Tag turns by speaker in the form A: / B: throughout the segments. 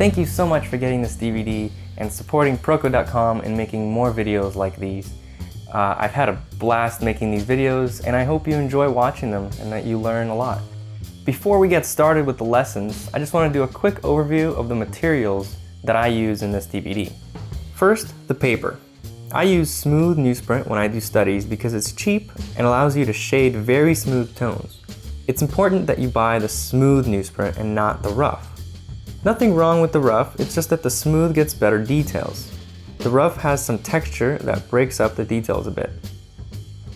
A: Thank you so much for getting this DVD and supporting Proko.com and making more videos like these. I've had a blast making these videos, and I hope you enjoy watching them and that you learn a lot. Before we get started with the lessons, I just want to do a quick overview of the materials that I use in this DVD. First, the paper. I use smooth newsprint when I do studies because it's cheap and allows you to shade very smooth tones. It's important that you buy the smooth newsprint and not the rough. Nothing wrong with the rough, it's just that the smooth gets better details. The rough has some texture that breaks up the details a bit.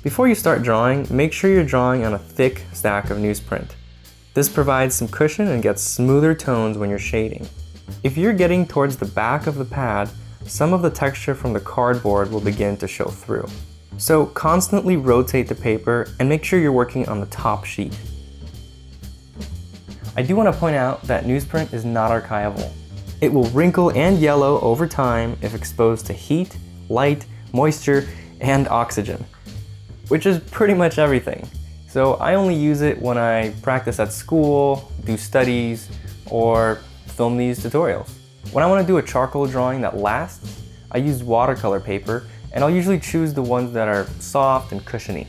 A: Before you start drawing, make sure you're drawing on a thick stack of newsprint. This provides some cushion and gets smoother tones when you're shading. If you're getting towards the back of the pad, some of the texture from the cardboard will begin to show through. So constantly rotate the paper and make sure you're working on the top sheet. I do want to point out that newsprint is not archival. It will wrinkle and yellow over time if exposed to heat, light, moisture, and oxygen, which is pretty much everything. So I only use it when I practice at school, do studies, or film these tutorials. When I want to do a charcoal drawing that lasts, I use watercolor paper, and I'll usually choose the ones that are soft and cushiony.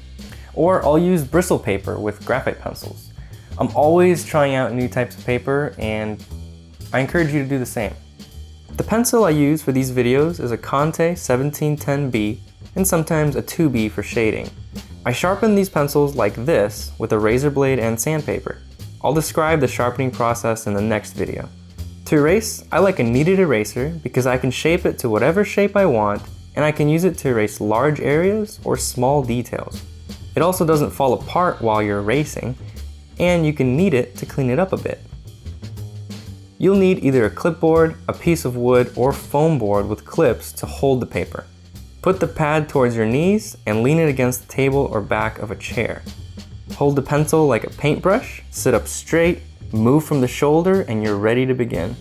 A: Or I'll use bristle paper with graphite pencils. I'm always trying out new types of paper, and I encourage you to do the same. The pencil I use for these videos is a Conte 1710B and sometimes a 2B for shading. I sharpen these pencils like this with a razor blade and sandpaper. I'll describe the sharpening process in the next video. To erase, I like a kneaded eraser because I can shape it to whatever shape I want, and I can use it to erase large areas or small details. It also doesn't fall apart while you're erasing, and you can knead it to clean it up a bit. You'll need either a clipboard, a piece of wood, or foam board with clips to hold the paper. Put the pad towards your knees and lean it against the table or back of a chair. Hold the pencil like a paintbrush, sit up straight, move from the shoulder, and you're ready to begin.